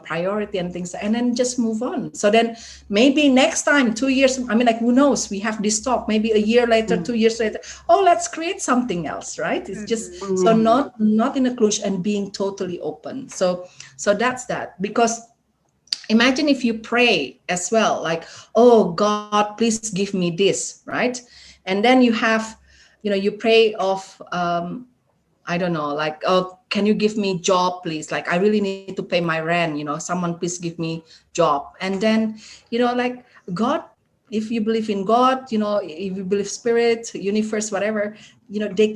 priority and things, and then just move on. So then maybe next time, 2 years, I mean, like, who knows, we have this talk, maybe a year later, 2 years later, oh, let's create something else, right? It's just so not in a clutch and being totally open. So that's that. Because imagine if you pray as well, like, oh God, please give me this, right? And then you have, you pray of I don't know, like, oh, can you give me job, please? Like, I really need to pay my rent, someone please give me job. And then, like, God, if you believe in God, if you believe spirit, universe, whatever, they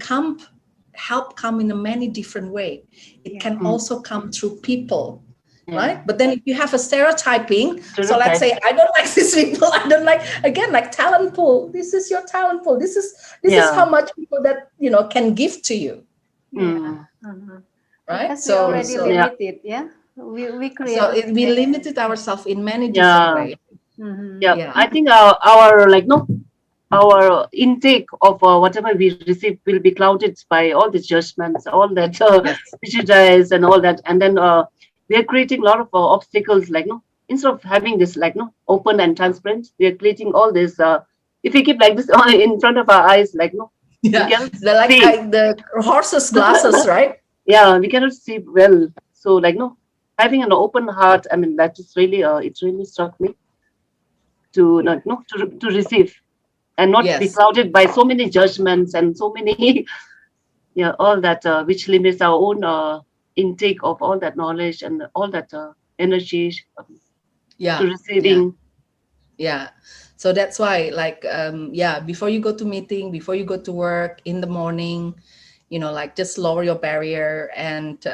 help come in a many different way. It can also come through people, right? But then if you have a stereotyping, so let's say I don't like these people, I don't like, again, like talent pool. This is your talent pool. This is how much people that can give to you. Right? Because we already limited, we create. We limited ourselves in many different ways. I think our our intake of whatever we receive will be clouded by all these judgments, all that prejudice and all that, and then we are creating a lot of obstacles. Like, instead of having this, like, open and transparent, we are creating all this. If we keep like this in front of our eyes, like, they're like the horse's glasses, right? We cannot see well. So, like, having an open heart, I mean, that is really it really struck me to to receive and not be clouded by so many judgments and so many all that which limits our own intake of all that knowledge and all that energy to receiving. So that's why, like, before you go to meeting, before you go to work in the morning, like, just lower your barrier and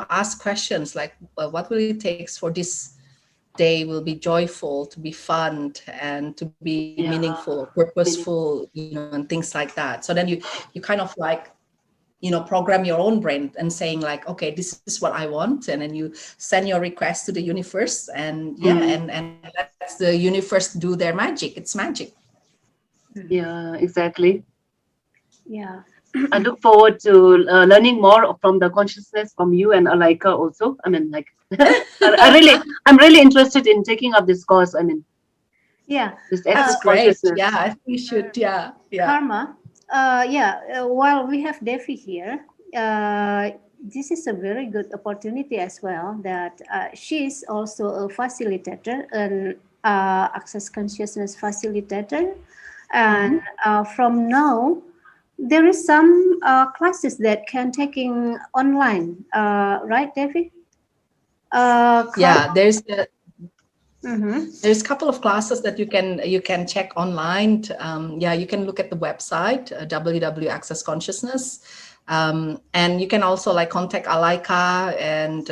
ask questions like, what will it take for this day will be joyful, to be fun, and to be meaningful, purposeful, and things like that. So then you kind of like, program your own brain and saying like, okay, this is what I want. And then you send your request to the universe, and and let the universe do their magic. It's magic. Yeah, exactly. Yeah. I look forward to learning more from the consciousness from you and Alaika also. I mean, like, I'm really interested in taking up this course. I mean, that's great. Yeah, I think you should. Yeah. Karma. While we have Devi here, this is a very good opportunity as well. That she's also a facilitator, an access consciousness facilitator, and from now, there is some classes that can taking online, right, Devi? There's there's a couple of classes that you can check online. You can look at the website www Access Consciousness, and you can also like contact Alaika and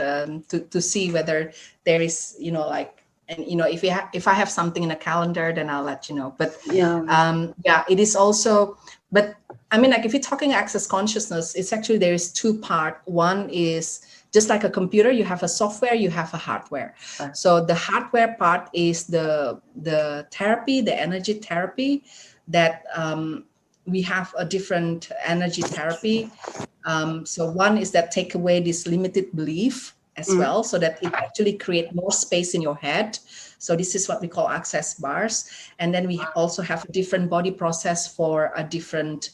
to see whether there is like, and if I have something in a calendar, then I'll let you know. But it is also. But I mean, like, if you're talking access consciousness, it's actually, there is two parts. One is just like a computer, you have a software, you have a hardware. So the hardware part is the therapy, the energy therapy, that we have a different energy therapy. So one is that take away this limited belief as well, so that it actually create more space in your head. So this is what we call access bars. And then we also have a different body process for a different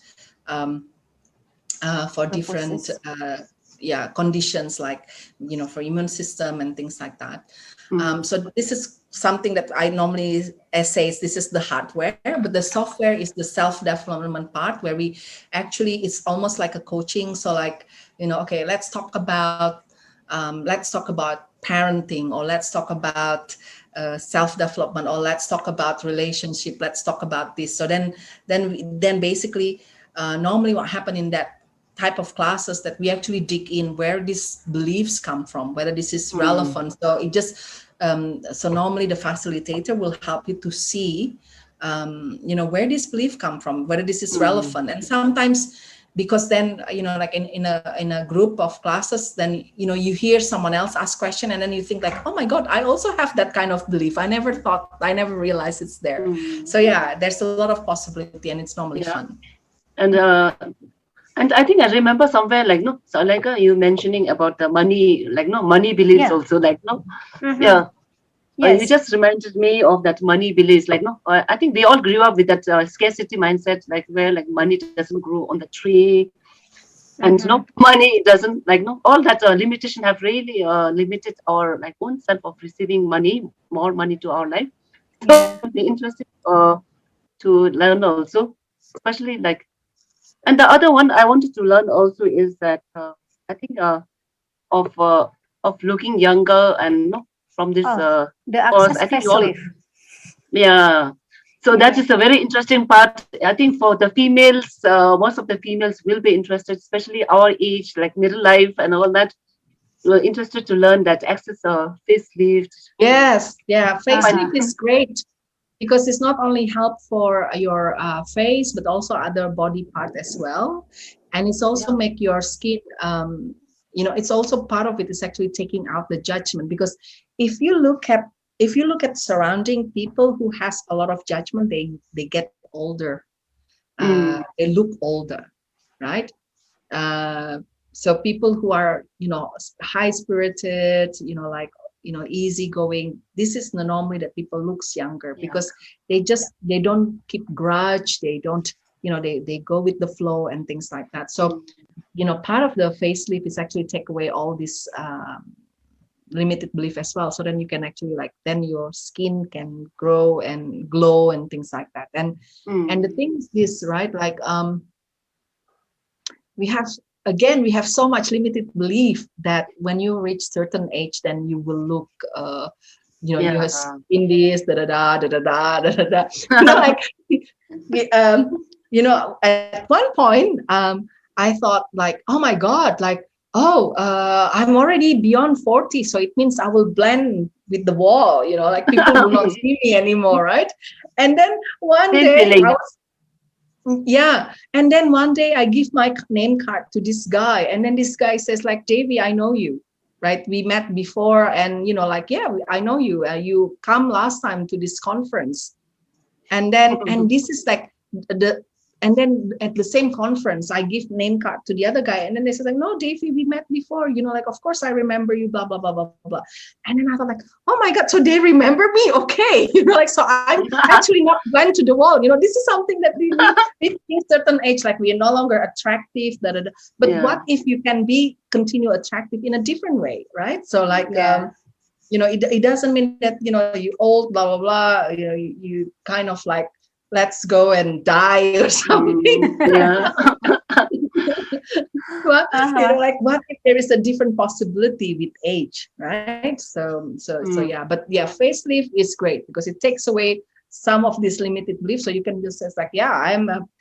conditions, like for immune system and things like that. So this is something that I normally say this is the hardware, but the software is the self-development part, where we actually, it's almost like a coaching. So like, okay, let's talk about parenting, or let's talk about self-development, or let's talk about relationship, let's talk about this. So then basically normally what happened in that type of classes, that we actually dig in where these beliefs come from, whether this is relevant. So it just so normally the facilitator will help you to see where this belief come from, whether this is relevant. And sometimes, because then like in a group of classes, then you hear someone else ask question, and then you think like, oh my god, I also have that kind of belief. I never realized it's there. So there's a lot of possibility, and it's normally fun. And And I think I remember somewhere like no, so like you mentioning about the money, like no money beliefs Yeah. also, like no, Mm-hmm. yeah. You Yes. just reminded me of that money beliefs. Like no, I think we all grew up with that scarcity mindset, like where like money doesn't grow on the tree, and no Mm-hmm. money doesn't like no all that limitation have really limited our like own self of receiving money, more money to our life. So Yeah. it would be interesting to learn also, especially like. And the other one I wanted to learn also is that I think of uh, of looking younger and no, from this Oh, the course. access I think you all facelift. yeah. So that Yeah. is a very interesting part. I think for the females, most of the females will be interested, especially our age, like middle life and all that. We're interested to learn that access facelift. Yes, yeah, Find, facelift Uh-huh. is great because it's not only help for your face but also other body part as well, and it's yeah. also make your skin. It's also part of it is actually taking out the judgment because if you look at surrounding people who has a lot of judgment, they get older. Mm, They look older, right? uh, so people who are high spirited, like easygoing, this is the normally that people looks younger yeah. because they don't keep grudge, they don't, they go with the flow and things like that. So Mm, part of the facelift is actually take away all this limited belief as well, so then you can actually like then your skin can grow and glow and things like that. And the mm, thing is this, right, like we have we have so much limited belief that when you reach certain age then you will look you have yeah. in this da da da da da da da da like at one point I thought like, oh my god, like, oh I'm already beyond 40, so it means I will blend with the wall, like people will not see me anymore, right? And then one Same day I feeling. was yeah. And then one day I give my name card to this guy. And then this guy says, like, Devi, I know you. Right. We met before. And, like, yeah, I know you. You come last time to this conference. And this is like the and then at the same conference I give name card to the other guy, and then they said like, no, Davey, we met before, like, of course I remember you, blah blah blah blah blah. And then I thought like, oh my god, so they remember me, okay. Like, so I'm actually not went to the wall. This is something that we reach certain age, like we are no longer attractive, da, da, da. But what Yeah. if you can be continue attractive in a different way, right? So like Yeah. it doesn't mean that you old, blah blah blah, you kind of like, let's go and die or something. Mm, yeah. Well, Uh-huh. like, what if there is a different possibility with age, right? So yeah, Mm. but yeah, facelift is great because it takes away some of this limited belief, so you can just say like, yeah,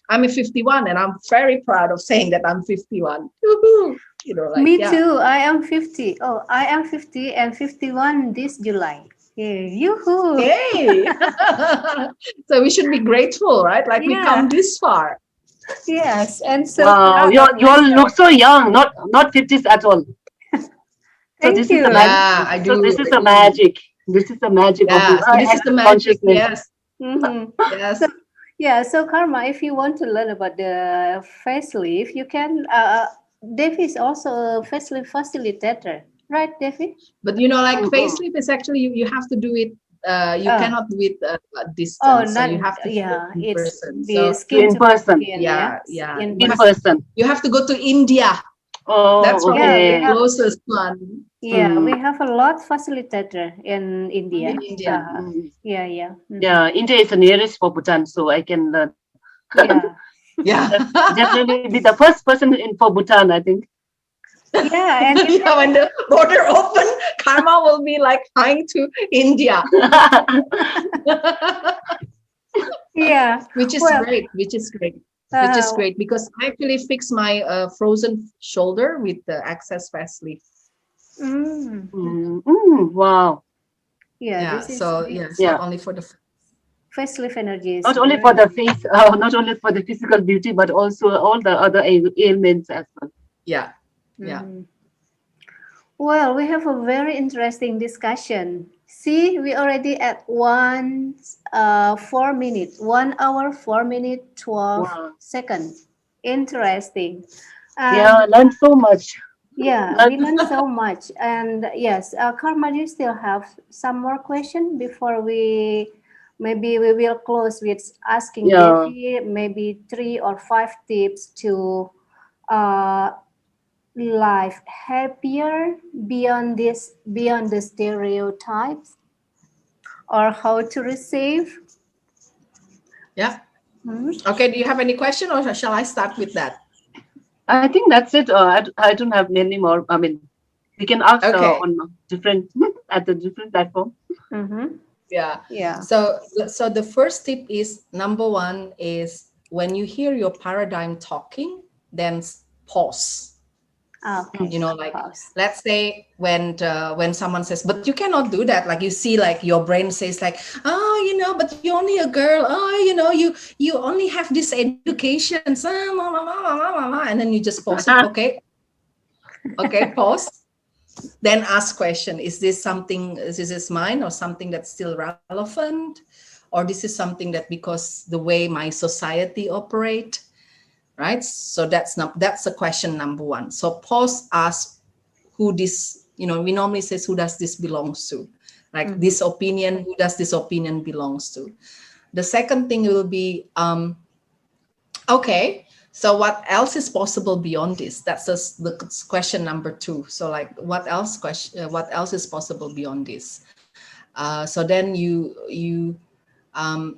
I'm a 51 and I'm very proud of saying that I'm 51. Woohoo! Like, Me yeah. too. I am 50. Oh, I am 50 and 51 this July. Yeah. Yoo-hoo. Hey. So we should be grateful, right? Like we come Yeah. this far. Yes. And so Wow. proud of You all look myself. so young, not 50s at all. So Thank this is the you. Yeah, I so do. this is I the do. magic. This is the magic of Yeah. this So this is the access magic. consciousness. Yes. Mm-hmm. So Yes. yeah, so Karma, if you want to learn about the facelift, you can. Devi is also a facelift facilitator, right, Devi? But like Mm-mm. facelift is actually you have to do it. You Oh, cannot do it at oh, distance, so not you have to do it yeah. in It's person. the So To skin in to person. skin, yeah, yeah, yeah, in In person. person. you have to go to India. That's Oh, Yeah, probably the we okay. have. closest one Yeah, Mm, we have a lot facilitator in in India. India. mm. Yeah, yeah, hmm, Yeah, India is the nearest for Bhutan, so I can learn. yeah, Yeah. Definitely be the first person in for Bhutan, I think. yeah, and you Yeah, when the border open, Karma will be like flying to India. yeah. Which is Well, great, which is uh, great because I actually fixed my frozen shoulder with the access facelift. mm, Mm, mm, wow. yeah, Yeah, so this yeah, it's not Yeah. only for the facelift energy is Not only for very. the face, not only for the physical beauty, but also all the other ailments as well. yeah, yeah. Mhm. Well, we have a very interesting discussion. See, we already at 4 minutes, 1 hour, 4 minutes, 12 Wow. seconds interesting. Yeah, And learned so much. yeah, we Learned, learned so much. And yes, Karma, do you still have some more question before maybe we will close with asking yeah. Devi maybe 3 or 5 tips to uh, life happier beyond the stereotypes, or how to receive. Yeah. Hmm? Okay. Do you have any question, or shall I start with that? I think that's it. I don't have many more. I mean, we can ask Okay. on different at the different platform. Mm-hmm. Yeah. Yeah. So the first tip is, number one is, when you hear your paradigm talking, then pause. Okay. Like, Pause. let's say when someone says, but you cannot do that, like, you see, like, your brain says, like, oh, but you're only a girl, oh, you only have this education, and then you just pause it. Okay, pause, then ask question, is this mine, or something that's still relevant, or this is something that, because the way my society operate, right? So that's a question number one. So pause, ask who this, we normally says, who does this belongs to? Like, Mm-hmm. this opinion, who does this opinion belongs to? The second thing will be, okay, so what else is possible beyond this? That's the question number two. So, like, what else is possible beyond this? So then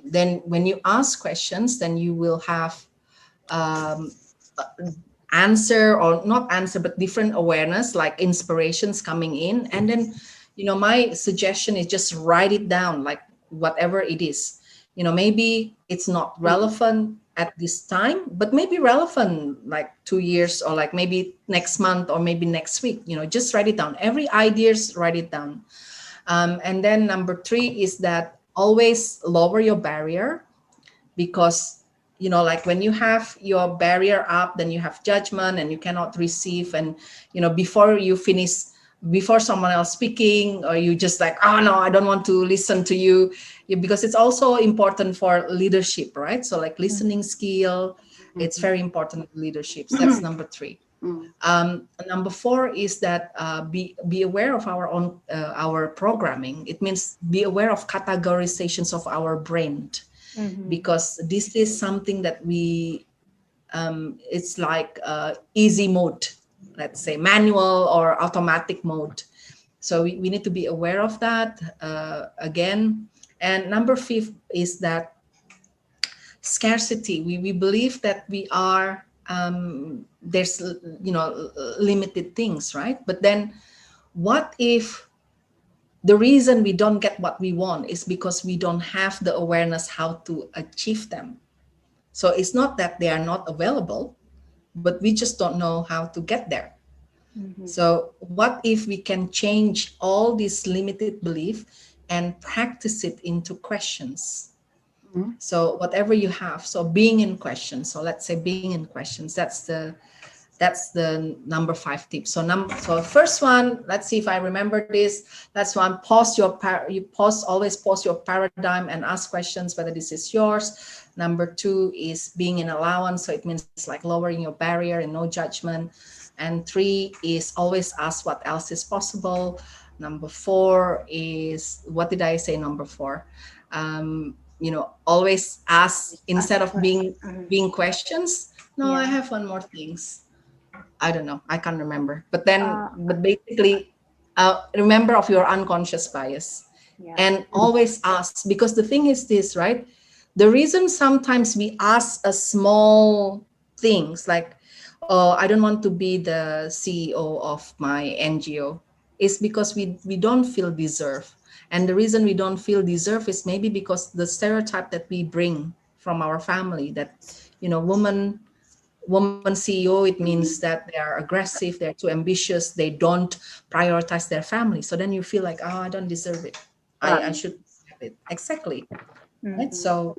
then when you ask questions, then you will have um, answer, or not answer, but different awareness, like inspirations coming in. And then, my suggestion is, just write it down, like, whatever it is. Maybe it's not relevant at this time, but maybe relevant like 2 years, or like maybe next month, or maybe next week. Just write it down, every ideas, write it down. And then number three is that, always lower your barrier, because, like, when you have your barrier up, then you have judgment, and you cannot receive. And before you finish, before someone else speaking, or you just like, oh no, I don't want to listen to you. Because it's also important for leadership, right? So, like, listening skill, it's very important in leadership. So that's number three. Number four is that, be aware of our own our programming. It means, be aware of categorizations of our brain, Mm-hmm. because this is something that it's like easy mode, let's say manual or automatic mode. So we need to be aware of that, again. And number fifth is that, scarcity. We believe that we are, there's, limited things, right? But then, what if the reason we don't get what we want is because we don't have the awareness how to achieve them? So it's not that they are not available, but we just don't know how to get there. Mm-hmm. So what if we can change all this limited belief and practice it into questions? Mhm. So whatever you have, so being in questions. So let's say being in questions. That's the number five tip. So first one, let's see if I remember this. That's one. Always pause your paradigm and ask questions whether this is yours. Number two is being in allowance. So it means, like, lowering your barrier and no judgment. And three is always ask what else is possible. Number four is, what did I say? Number four, always ask instead of being questions. No, I Yeah. have one more things. I don't know. I can't remember. But Okay. basically, remember of your unconscious bias, Yeah. and always ask, because the thing is this, right? The reason sometimes we ask a small things, like, oh, I don't want to be the CEO of my NGO, is because we don't feel deserve. And the reason we don't feel deserve is maybe because the stereotype that we bring from our family, that, woman CEO, it means that they are aggressive, they're too ambitious, they don't prioritize their family. So then you feel like, oh, I don't deserve it. I Right. should have it. Exactly. Right. Mm-hmm.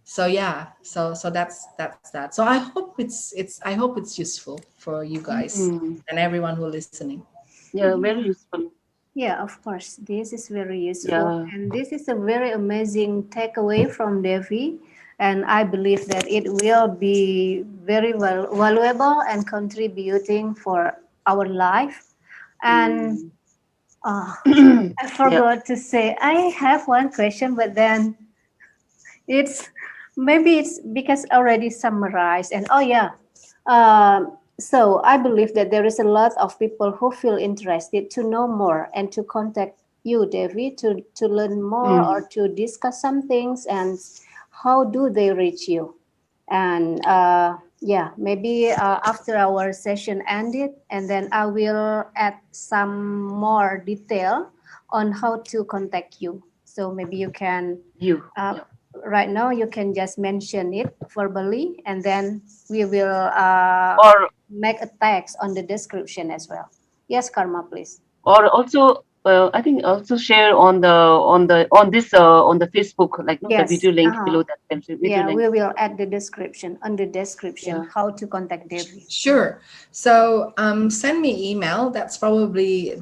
So yeah. So that's that. So I hope it's useful for you guys Mm. and everyone who listening. Yeah, very useful. Yeah, of course. This is very useful. Yeah. And this is a very amazing takeaway from Devi. and I believe that it will be very valuable and contributing for our life. And Mm. uh, I Yeah. forgot to say I have one question, but then it's maybe it's because already summarized. And oh yeah, so I believe that there is a lot of people who feel interested to know more and to contact you, Devi, to learn more or Mm. to discuss some things. And how do they reach you? And yeah, maybe after our session ended, and then I will add some more detail on how to contact you. So maybe you can You. uh, Yeah. right now you can just mention it verbally, and then we will Or make a text on the description as well. Yes, Karma, please. also I think also share on the Facebook, like no, the Yes. video link below that video Yeah, link. we will add the description on the description Yeah. how to contact Devi. Sure. So send me email. That's probably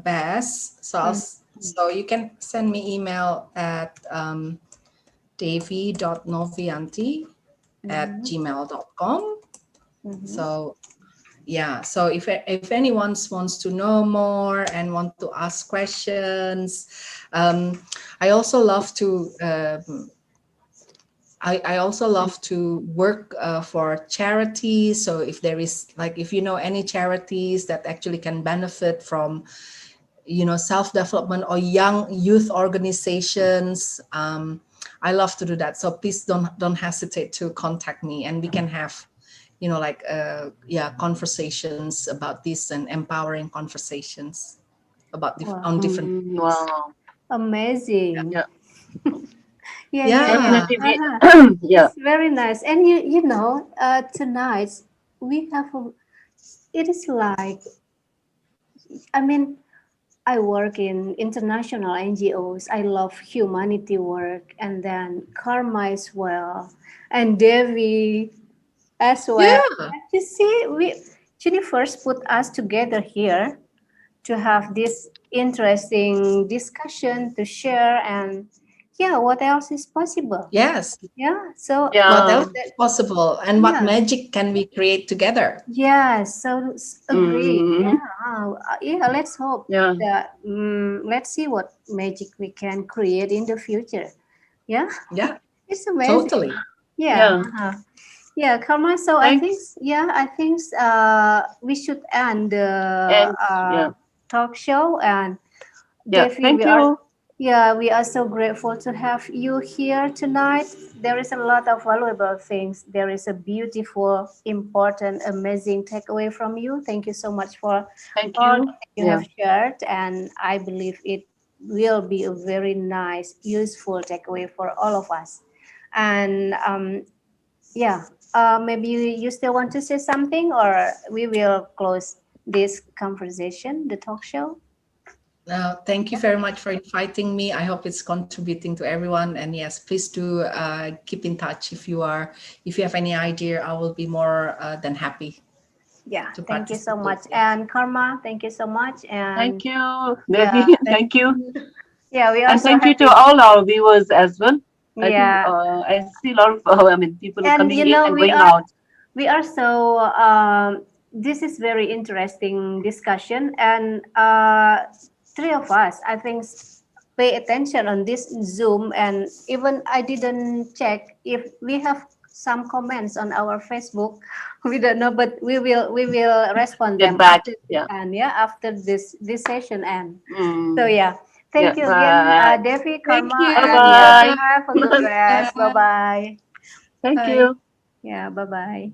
best. So Mhm. so you can send me email at davy.novianti at Mhm. gmail.com. Mhm. So yeah, so if anyone wants to know more and want to ask questions, I also love to I also love to work for charities. So if there is like if you know any charities that actually can benefit from self development or young youth organizations, I love to do that. So please don't hesitate to contact me, and we can have like yeah, conversations about this, and empowering conversations about Wow, on different topics. Wow. amazing. Yeah. Yeah, yeah, yeah. Yeah. Definitely. Uh-huh. Yeah. It's very nice. And you know, tonight we have it is like, I mean, I work in international NGOs. I love humanity work, and then karma as well, and Devi as well. Yeah. And you see, we actually first put us together here to have this interesting discussion to share, and yeah, what else is possible? Yes. Yeah, so What Yeah. else is possible, and what yeah, magic can we create together? yeah, so agree. Mm. Yeah, yeah. Let's hope Yeah. that. Let's see what magic we can create in the future. Yeah, Yeah, it's amazing. totally. Yeah, Yeah. yeah, Karma. So Thanks. I think we should end the And yeah. talk show. And Yeah. Devi, Thank you. we are so grateful to have you here tonight. There is a lot of valuable things. There is a beautiful, important, amazing takeaway from you. Thank you so much for Thank all you. that you have Yeah. shared, and I believe it will be a very nice, useful takeaway for all of us. And yeah, maybe you still want to say something, or we will close this conversation, the talk show. Thank you very much for inviting me. I hope it's contributing to everyone. And yes, please do keep in touch if you have any idea. I will be more than happy Yeah, to thank you so participate. much. Yeah. And Karma, thank you so much. And Thank you, yeah, Devi. Thank Thank you. you. yeah, we are And so thank you to happy. all our viewers as well. I think Yeah, I see a lot of I mean people and coming you in know, and going out. we are so this is very interesting discussion, and three of us, I think, pay attention on this Zoom, and even I didn't check if we have some comments on our Facebook. We don't know, but we will respond Get them back. after this, Yeah. and yeah, after this session end. So Mm. yeah, Yeah. thank you again, Bye. Devi, Thank Karma, Bye and you. yeah, bye. have a good rest. Bye Bye. bye. Thank Bye. you. Yeah, bye bye.